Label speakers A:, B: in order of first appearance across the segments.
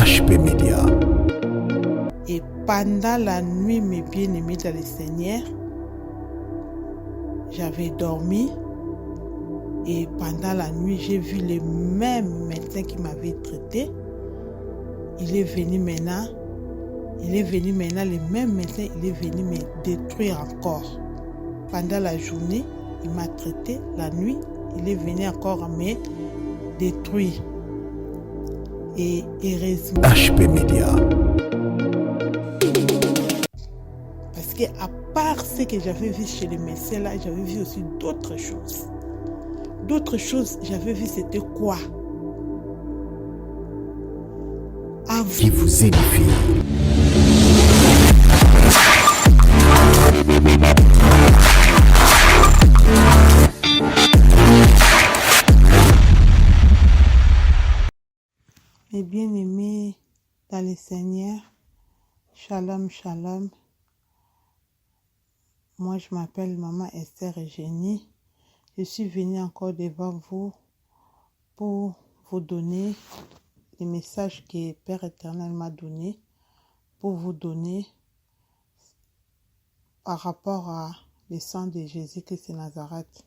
A: HP Media.
B: Et pendant la nuit, mes bien-aimés dans le Seigneur, j'avais dormi. Et pendant la nuit, j'ai vu le même médecin qui m'avait traité. Il est venu maintenant, le même médecin, il est venu me détruire encore. Pendant la journée, il m'a traité. La nuit, il est venu encore me détruire. Et heureusement,
A: HP Media.
B: parce que à part ce que j'avais vu chez le médecin là, j'avais vu aussi d'autres choses. D'autres choses, j'avais vu c'était quoi?
A: Qui vous édifie.
B: Mes bien-aimés dans le Seigneur, shalom, shalom. Moi, je m'appelle Maman Esther Eugénie. Je suis venue encore devant vous pour vous donner les messages que Père Éternel m'a donné, pour vous donner par rapport à le sang de Jésus-Christ de Nazareth.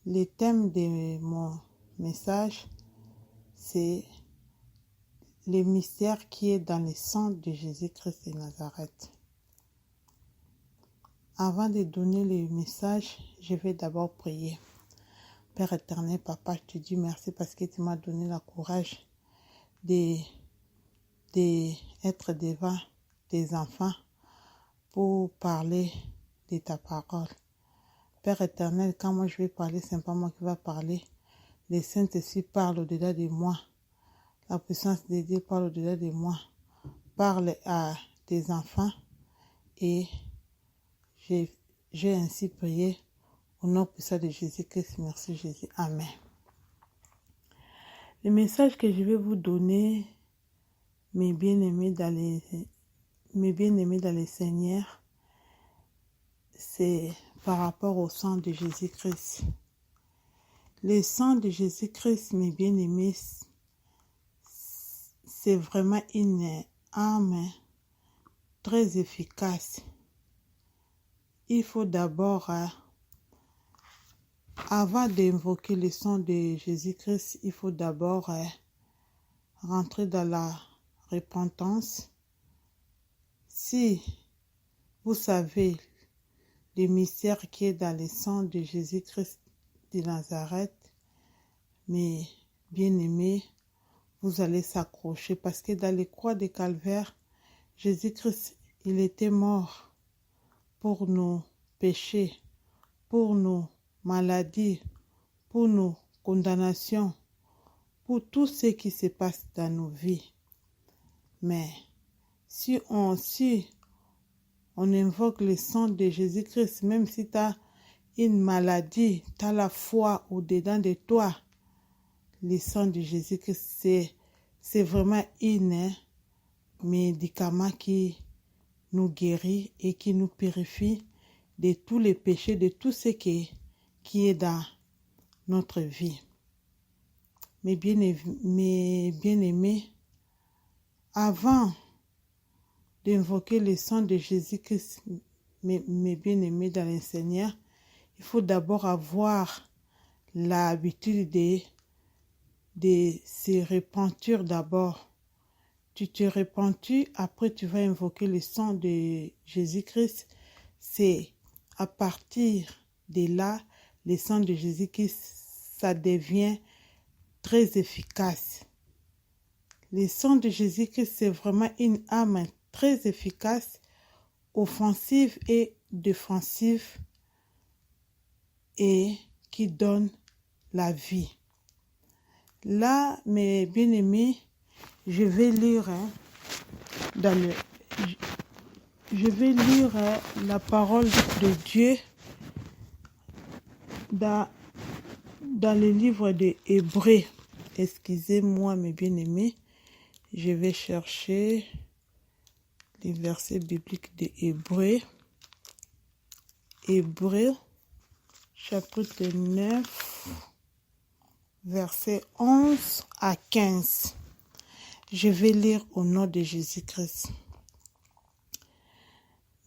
B: Le thème de mon message, c'est le mystère qui est dans le sang de Jésus-Christ de Nazareth. Avant de donner le message, je vais d'abord prier. Père éternel, Papa, je te dis merci parce que tu m'as donné le courage d'être devant tes enfants pour parler de ta parole. Père éternel, quand moi je vais parler, c'est pas moi qui va parler. Le Saint-Esprit parle au-delà de moi. La puissance de Dieu parle au-delà de moi. Parle à tes enfants et j'ai ainsi prié au nom puissant de Jésus-Christ. Merci Jésus. Amen. Le message que je vais vous donner, mes bien-aimés dans le Seigneur, c'est par rapport au sang de Jésus-Christ. Le sang de Jésus-Christ, mes bien-aimés, c'est vraiment une arme très efficace. Il faut d'abord, avant d'invoquer le sang de Jésus-Christ, il faut d'abord rentrer dans la repentance. Si vous savez le mystère qui est dans le sang de Jésus-Christ de Nazareth, mes bien-aimés, vous allez s'accrocher parce que dans les croix de Calvaire, Jésus-Christ, il était mort pour nos péchés, pour nos maladies, pour nos condamnations, pour tout ce qui se passe dans nos vies. Mais si on invoque le sang de Jésus-Christ, même si tu as une maladie, tu as la foi au-dedans de toi, le sang de Jésus-Christ, c'est vraiment un médicament qui nous guérit et qui nous purifie de tous les péchés, de tout ce qui est dans notre vie. Mes bien-aimés, avant d'invoquer le sang de Jésus-Christ, mes bien-aimés dans le Seigneur, il faut d'abord avoir l'habitude de se repentir d'abord. Tu te repentis, après tu vas invoquer le sang de Jésus-Christ. C'est à partir de là, le sang de Jésus-Christ, ça devient très efficace. Le sang de Jésus-Christ, c'est vraiment une arme très efficace, offensive et défensive, et qui donne la vie. Là, mes bien-aimés, je vais lire la parole de Dieu dans le livre de Hébreux. Excusez-moi, mes bien-aimés, je vais chercher les versets bibliques de Hébreux. Hébreux, chapitre 9, versets 11 à 15. Je vais lire au nom de Jésus-Christ.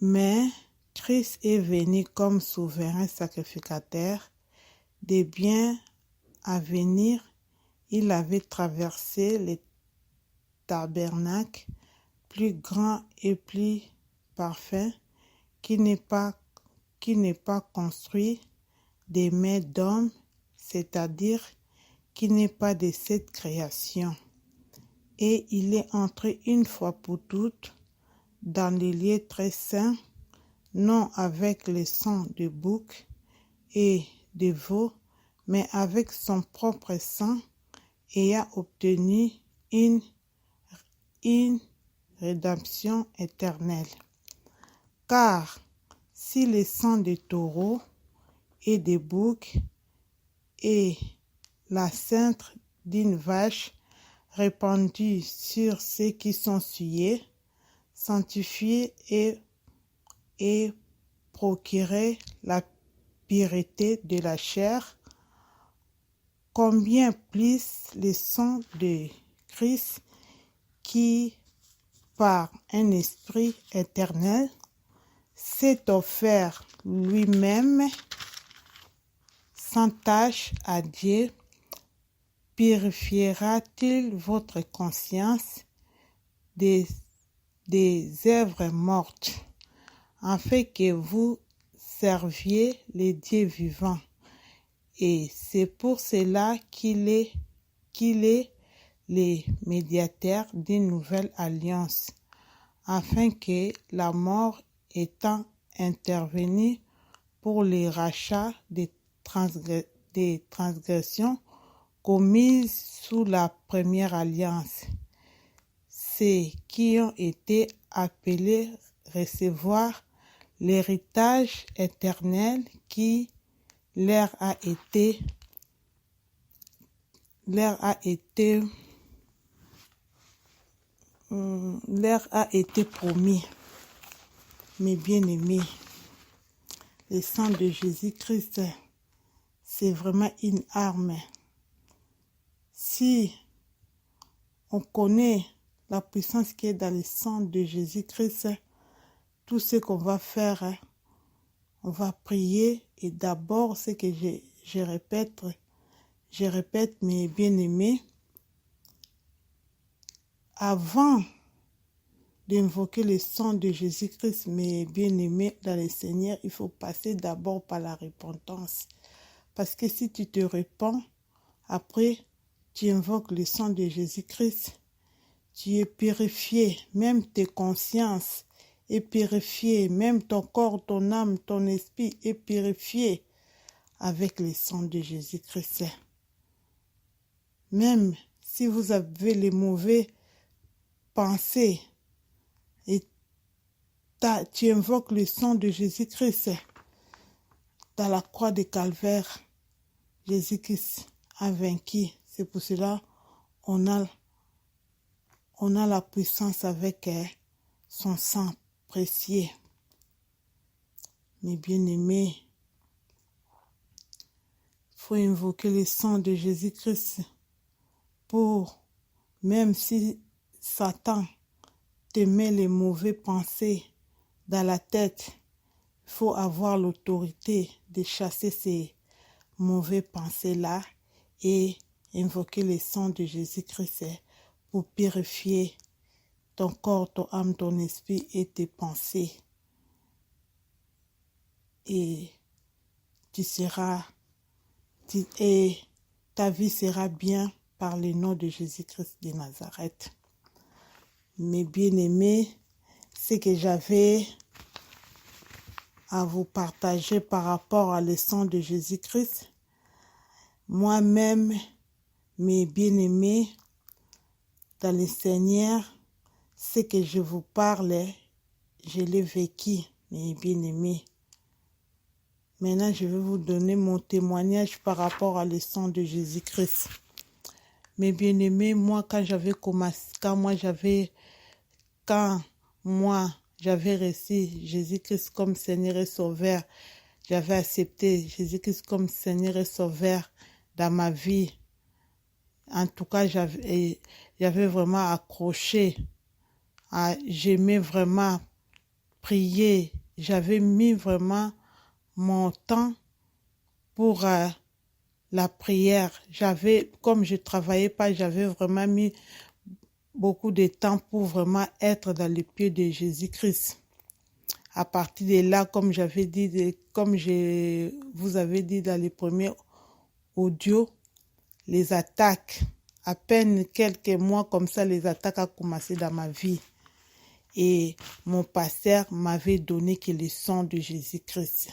B: Mais Christ est venu comme souverain sacrificateur des biens à venir. Il avait traversé les tabernacles plus grands et plus parfaits qui n'est pas construit des mains d'hommes, c'est-à-dire qui n'est pas de cette création. Et il est entré une fois pour toutes dans les lieux très saints, non avec le sang de bouc et de veau, mais avec son propre sang, et a obtenu une rédemption éternelle. Car si le sang des taureaux et des boucs et la cendre d'une vache répandue sur ceux qui sont souillés, sanctifiés et procurer la pureté de la chair, combien plus le sang de Christ qui, par un esprit éternel, s'est offert lui-même sans tache à Dieu, purifiera-t-il votre conscience des œuvres mortes, afin que vous serviez les dieux vivants. Et c'est pour cela qu'il est le médiateur d'une nouvelle alliance, afin que la mort étant intervenue pour les rachats des transgressions commises sous la première alliance, ceux qui ont été appelés recevoir l'héritage éternel qui leur a été promis. Mes bien-aimés, le sang de Jésus-Christ, c'est vraiment une arme. Si on connaît la puissance qui est dans le sang de Jésus-Christ, tout ce qu'on va faire, on va prier, et d'abord, ce que je répète, mes bien-aimés, avant d'invoquer le sang de Jésus-Christ, mes bien-aimés dans le Seigneur, il faut passer d'abord par la repentance. Parce que si tu te repens, après tu invoques le sang de Jésus-Christ, tu es purifié, même tes consciences est purifiée, même ton corps, ton âme, ton esprit est purifié avec le sang de Jésus-Christ. Même si vous avez les mauvais pensées, et tu invoques le sang de Jésus-Christ dans la croix de Calvaire, Jésus-Christ a vaincu. C'est pour cela on a la puissance avec son sang précieux. Mes bien-aimés, il faut invoquer le sang de Jésus-Christ pour, même si Satan te met les mauvaises pensées dans la tête, il faut avoir l'autorité de chasser ces mauvaises pensées-là et invoquer le sang de Jésus-Christ pour purifier ton corps, ton âme, ton esprit et tes pensées. Et ta vie sera bien par le nom de Jésus-Christ de Nazareth. Mes bien-aimés, ce que j'avais à vous partager par rapport à le sang de Jésus-Christ, moi-même, mes bien-aimés, dans le Seigneur, ce que je vous parle, je l'ai vécu, mes bien-aimés. Maintenant, je vais vous donner mon témoignage par rapport à le sang de Jésus-Christ. Mes bien-aimés, moi, quand moi, j'avais reçu Jésus-Christ comme Seigneur et Sauveur, j'avais accepté Jésus-Christ comme Seigneur et Sauveur dans ma vie. En tout cas, j'avais vraiment accroché. J'aimais vraiment prier. J'avais mis vraiment mon temps pour la prière. Comme je travaillais pas, j'avais vraiment mis beaucoup de temps pour vraiment être dans les pieds de Jésus-Christ. À partir de là, comme vous avez dit dans les premiers audios, les attaques, à peine quelques mois comme ça, les attaques ont commencé dans ma vie. Et mon pasteur m'avait donné que le sang de Jésus-Christ.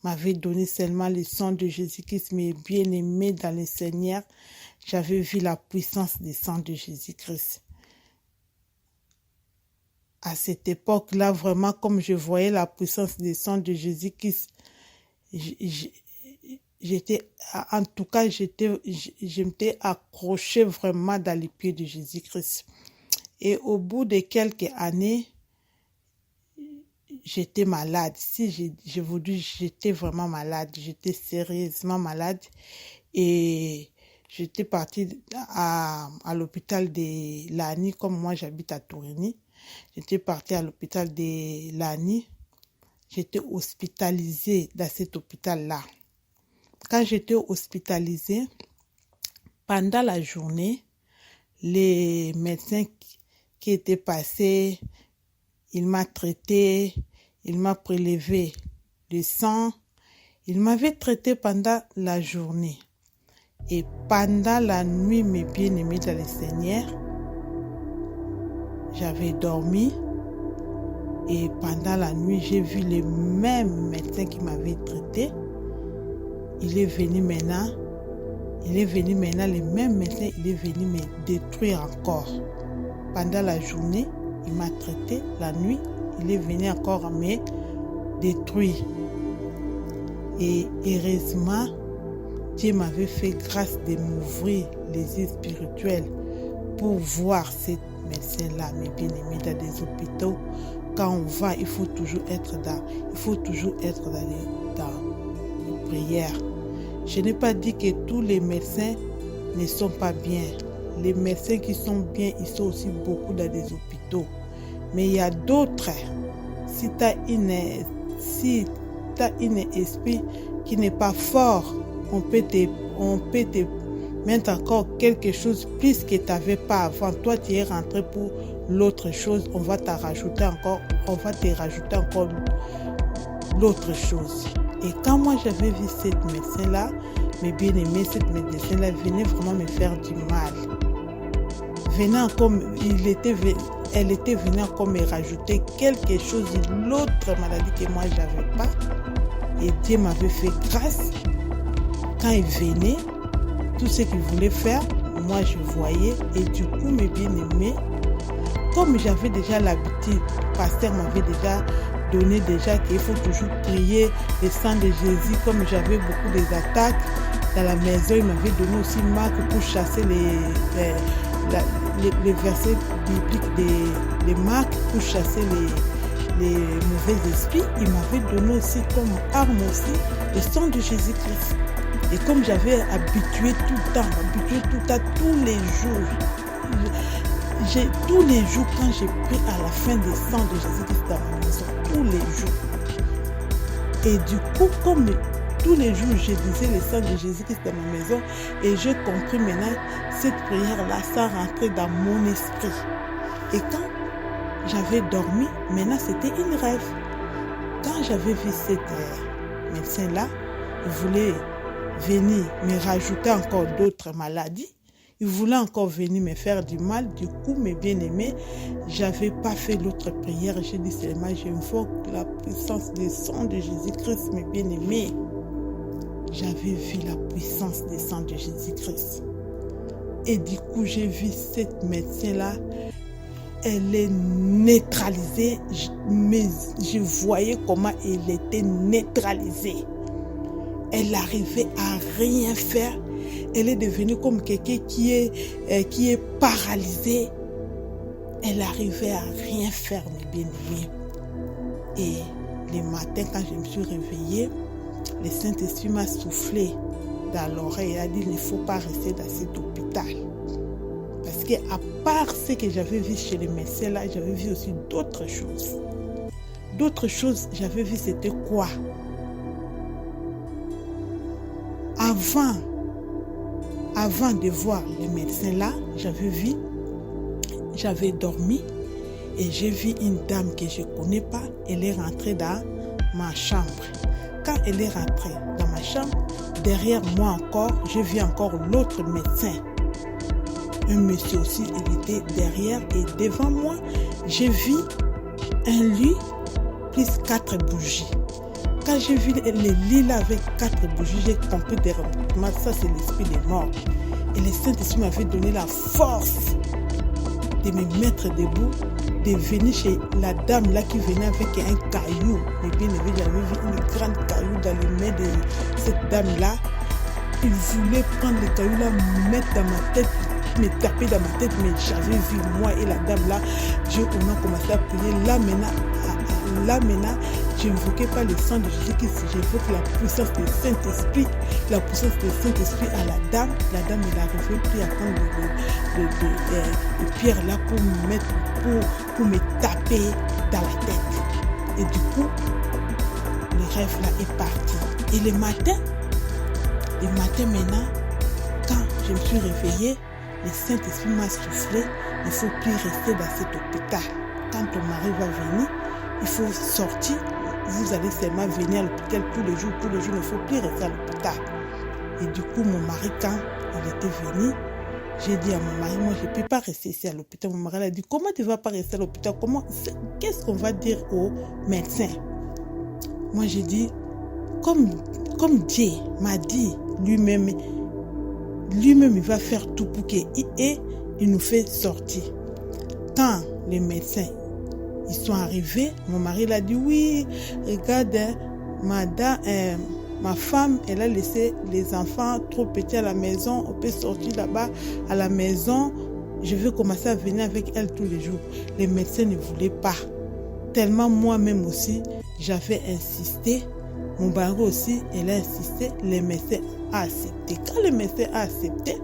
B: M'avait donné seulement le sang de Jésus-Christ, mais bien aimé dans le Seigneur, j'avais vu la puissance du sang de Jésus-Christ. À cette époque-là, vraiment, comme je voyais la puissance du sang de Jésus-Christ, je m'étais accrochée vraiment dans les pieds de Jésus-Christ. Et au bout de quelques années, j'étais malade. Si je vous dis, j'étais vraiment malade. J'étais sérieusement malade. Et j'étais partie à l'hôpital de Lani, comme moi j'habite à Tourigny. J'étais partie à l'hôpital de Lani. J'étais hospitalisée dans cet hôpital-là. Quand j'étais hospitalisée, pendant la journée, les médecins qui étaient passés, il m'a traité, il m'a prélevé le sang, il m'avait traité pendant la journée. Et pendant la nuit, mes bien-aimés dans le Seigneur, j'avais dormi et pendant la nuit, j'ai vu le même médecin qui m'avait traité. Il est venu maintenant, le même médecin, il est venu me détruire encore. Pendant la journée, il m'a traité. La nuit, il est venu encore me détruire. Et heureusement, Dieu m'avait fait grâce de m'ouvrir les yeux spirituels pour voir cette médecin-là, mes bien-aimés, dans des hôpitaux. Quand on va, il faut toujours être dans les prières. Je n'ai pas dit que tous les médecins ne sont pas bien. Les médecins qui sont bien, ils sont aussi beaucoup dans des hôpitaux. Mais il y a d'autres. Si tu as un esprit qui n'est pas fort, on peut te mettre encore quelque chose plus que tu n'avais pas avant. Toi, tu es rentré pour l'autre chose. On va te rajouter encore l'autre chose. Et quand moi j'avais vu cette médecin-là, mes bien-aimés, cette médecin-là venait vraiment me faire du mal. Elle était venue encore me rajouter quelque chose, l'autre maladie que moi j'avais pas. Et Dieu m'avait fait grâce. Quand il venait, tout ce qu'il voulait faire, moi je voyais. Et du coup, mes bien-aimés, comme j'avais déjà l'habitude, le pasteur m'avait déjà donné qu'il faut toujours prier le sang de Jésus. Comme j'avais beaucoup d'attaques dans la maison, il m'avait donné aussi Marc pour chasser les versets bibliques de Marc, pour chasser les mauvais esprits. Il m'avait donné aussi comme arme aussi le sang de Jésus-Christ. Et comme j'avais habitué tout le temps, tous les jours, tous les jours quand j'ai pris à la fin des sangs de Jésus-Christ dans ma maison, tous les jours. Et du coup, comme tous les jours je disais le sang de Jésus-Christ dans ma maison, et j'ai compris maintenant cette prière-là, ça rentrait dans mon esprit. Et quand j'avais dormi, maintenant c'était une rêve. Quand j'avais vu cette médecin-là, il voulait venir me rajouter encore d'autres maladies. Il voulait encore venir me faire du mal. Du coup, mes bien-aimés, j'avais pas fait l'autre prière. J'ai dit seulement, j'invoque la puissance du sang de Jésus-Christ, mes bien-aimés. J'avais vu la puissance du sang de Jésus-Christ. Et du coup, j'ai vu cette médecin-là. Elle est neutralisée. Mais je voyais comment elle était neutralisée. Elle n'arrivait à rien faire. Elle est devenue comme quelqu'un qui est paralysé. Elle n'arrivait à rien faire, mes bien-aimés. Et le matin, quand je me suis réveillée, le Saint-Esprit m'a soufflé dans l'oreille. Il a dit, il ne faut pas rester dans cet hôpital. l'hôpital. Parce qu'à part ce que j'avais vu chez les médecins là, j'avais vu aussi d'autres choses. D'autres choses, j'avais vu c'était quoi? Avant de voir les médecins là, j'avais dormi et j'ai vu une dame que je ne connais pas, elle est rentrée dans ma chambre. Quand elle est rentrée dans ma chambre, derrière moi encore, j'ai vu encore l'autre médecin. Un monsieur aussi, il était derrière et devant moi, j'ai vu un lit plus 4 bougies. Quand j'ai vu les lits là avec 4 bougies, j'ai compris directement ça c'est l'esprit des morts. Et le Saint-Esprit m'avait donné la force de me mettre debout, de venir chez la dame là qui venait avec un caillou. Mais bien évidemment, j'avais vu une grande caillou dans les mains de cette dame là. Il voulait prendre le caillou là, me mettre dans ma tête, me taper dans ma tête, mais j'avais vu moi et la dame là. On a commencé à prier. Là maintenant, je n'invoquais pas le sang de Jésus-Christ, j'invoque la puissance du Saint-Esprit, la puissance du Saint-Esprit à la dame. La dame, elle n'arrivait plus à prendre le pierre là pour me taper dans la tête. Et du coup, le rêve là est parti. Et le matin maintenant, quand je me suis réveillée, le Saint-Esprit m'a soufflé, il ne faut plus rester dans cet hôpital. Quand ton mari va venir, il faut sortir, vous allez seulement venir à l'hôpital tous les jours, il ne faut plus rester à l'hôpital. Et du coup, mon mari, quand il était venu, j'ai dit à mon mari, moi je ne peux pas rester ici à l'hôpital. Mon mari a dit, comment tu ne vas pas rester à l'hôpital? Qu'est-ce qu'on va dire aux médecins? Moi j'ai dit, comme Dieu m'a dit lui-même, il va faire tout pour qu'il nous fait sortir. Quand les médecins ils sont arrivés, mon mari l'a dit, oui, regarde, ma femme, elle a laissé les enfants trop petits à la maison, on peut sortir là-bas à la maison, je vais commencer à venir avec elle tous les jours. Les médecins ne voulaient pas. Tellement moi-même aussi, j'avais insisté, mon mari aussi, elle a insisté, les médecins ont accepté. Quand les médecins ont accepté,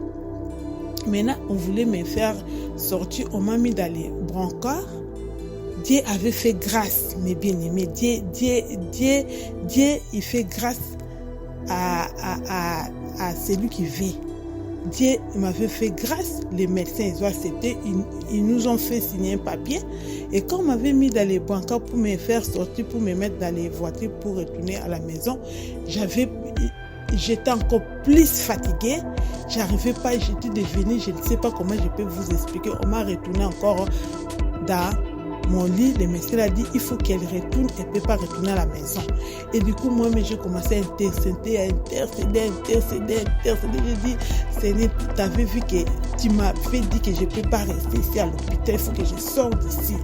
B: maintenant on voulait me faire sortir, on m'a mis dans les brancards. Dieu avait fait grâce, mes bien-aimés. Dieu, il fait grâce à celui qui vit. Dieu m'avait fait grâce, les médecins, ils ont accepté, ils nous ont fait signer un papier. Et quand on m'avait mis dans les brancards pour me faire sortir, pour me mettre dans les voitures, pour retourner à la maison, j'étais encore plus fatiguée. J'arrivais pas, j'étais devenue, je ne sais pas comment je peux vous expliquer. On m'a retourné encore dans mon lit, le médecin a dit il faut qu'elle retourne, elle ne peut pas retourner à la maison. Et du coup, moi-même, j'ai commencé à intercéder. J'ai dit, Seigneur, tu avais vu que tu m'avais dit que je ne peux pas rester ici à l'hôpital, il faut que je sorte d'ici.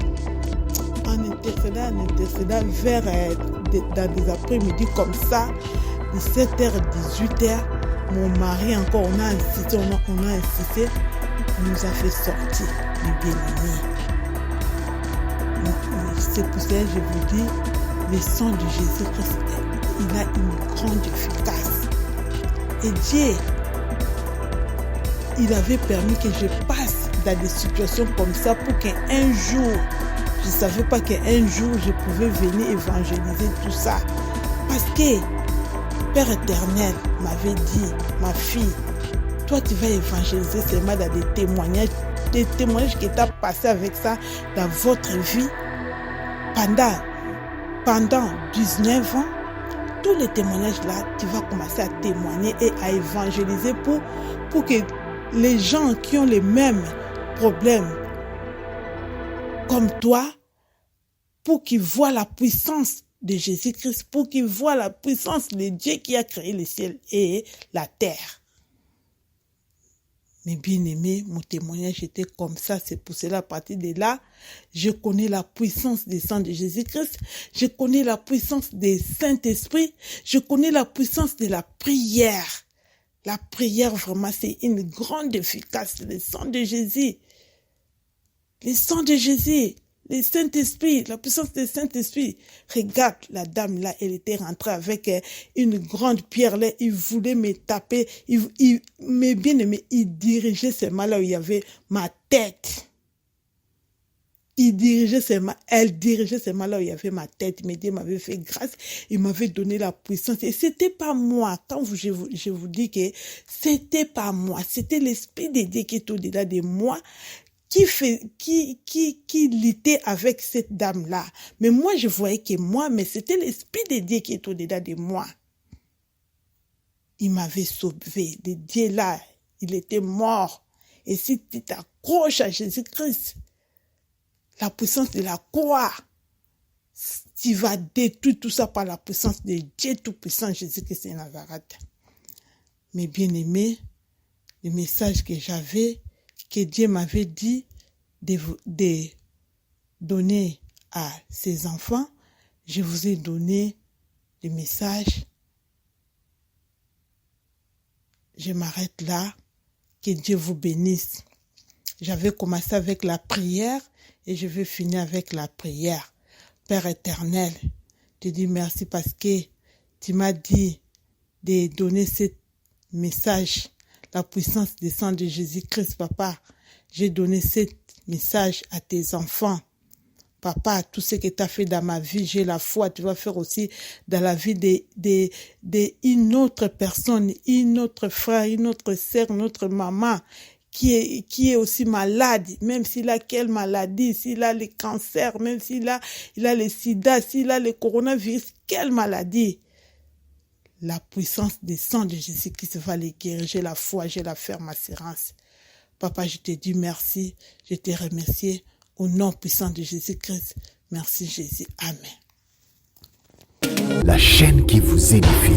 B: En intercédant vers dans des après-midi comme ça, 17h, 18h, mon mari encore, on a insisté, on nous a fait sortir, les bien-aimés. C'est pour ça que je vous dis, le sang de Jésus-Christ, il a une grande efficace. Et Dieu, il avait permis que je passe dans des situations comme ça pour qu'un jour, je ne savais pas qu'un jour, je pouvais venir évangéliser tout ça. Parce que Père éternel m'avait dit, ma fille, toi tu vas évangéliser seulement dans des témoignages que tu as passé avec ça dans votre vie. Pendant 19 ans, tous les témoignages là, tu vas commencer à témoigner et à évangéliser pour que les gens qui ont les mêmes problèmes comme toi, pour qu'ils voient la puissance de Jésus-Christ, pour qu'ils voient la puissance de Dieu qui a créé le ciel et la terre. Mes bien-aimés, mon témoignage était comme ça. C'est pour cela, à partir de là, je connais la puissance du sang de Jésus-Christ. Je connais la puissance du Saint-Esprit. Je connais la puissance de la prière. La prière, vraiment, c'est une grande efficace. Le sang de Jésus. Le sang de Jésus. Le Saint-Esprit, la puissance du Saint-Esprit. Regarde, la dame là, elle était rentrée avec une grande pierre là, il voulait me taper, mais bien aimé, il dirigeait ses mains là où il y avait ma tête. Elle dirigeait ses mains là où il y avait ma tête. Mais Dieu m'avait fait grâce, il m'avait donné la puissance. Et c'était pas moi. Quand je vous dis que c'était pas moi, c'était l'Esprit de Dieu qui est au-delà de moi, qui luttait avec cette dame-là. Mais moi, je voyais que moi, mais c'était l'Esprit de Dieu qui est au-delà de moi. Il m'avait sauvé. Le Dieu là, il était mort. Et si tu t'accroches à Jésus-Christ, la puissance de la croix, tu vas détruire tout ça par la puissance de Dieu Tout-Puissant, Jésus-Christ de Nazareth. Mes bien-aimés, le message que j'avais, que Dieu m'avait dit de donner à ses enfants, je vous ai donné le message. Je m'arrête là. Que Dieu vous bénisse. J'avais commencé avec la prière et je vais finir avec la prière. Père éternel, je te dis merci parce que tu m'as dit de donner ce message, la puissance du sang de Jésus-Christ, papa. J'ai donné ce message à tes enfants. Papa, tout ce que tu as fait dans ma vie, j'ai la foi, tu vas faire aussi dans la vie d'une autre personne, une autre frère, une autre sœur, une autre maman qui est aussi malade, même s'il a quelle maladie, s'il a le cancer, même il a le sida, s'il a le coronavirus, quelle maladie. La puissance du sang de Jésus-Christ va les guérir. J'ai la foi, j'ai la ferme assurance. Papa, je te dis merci, je te remercie au nom puissant de Jésus-Christ. Merci Jésus. Amen.
A: La chaîne qui vous édifie.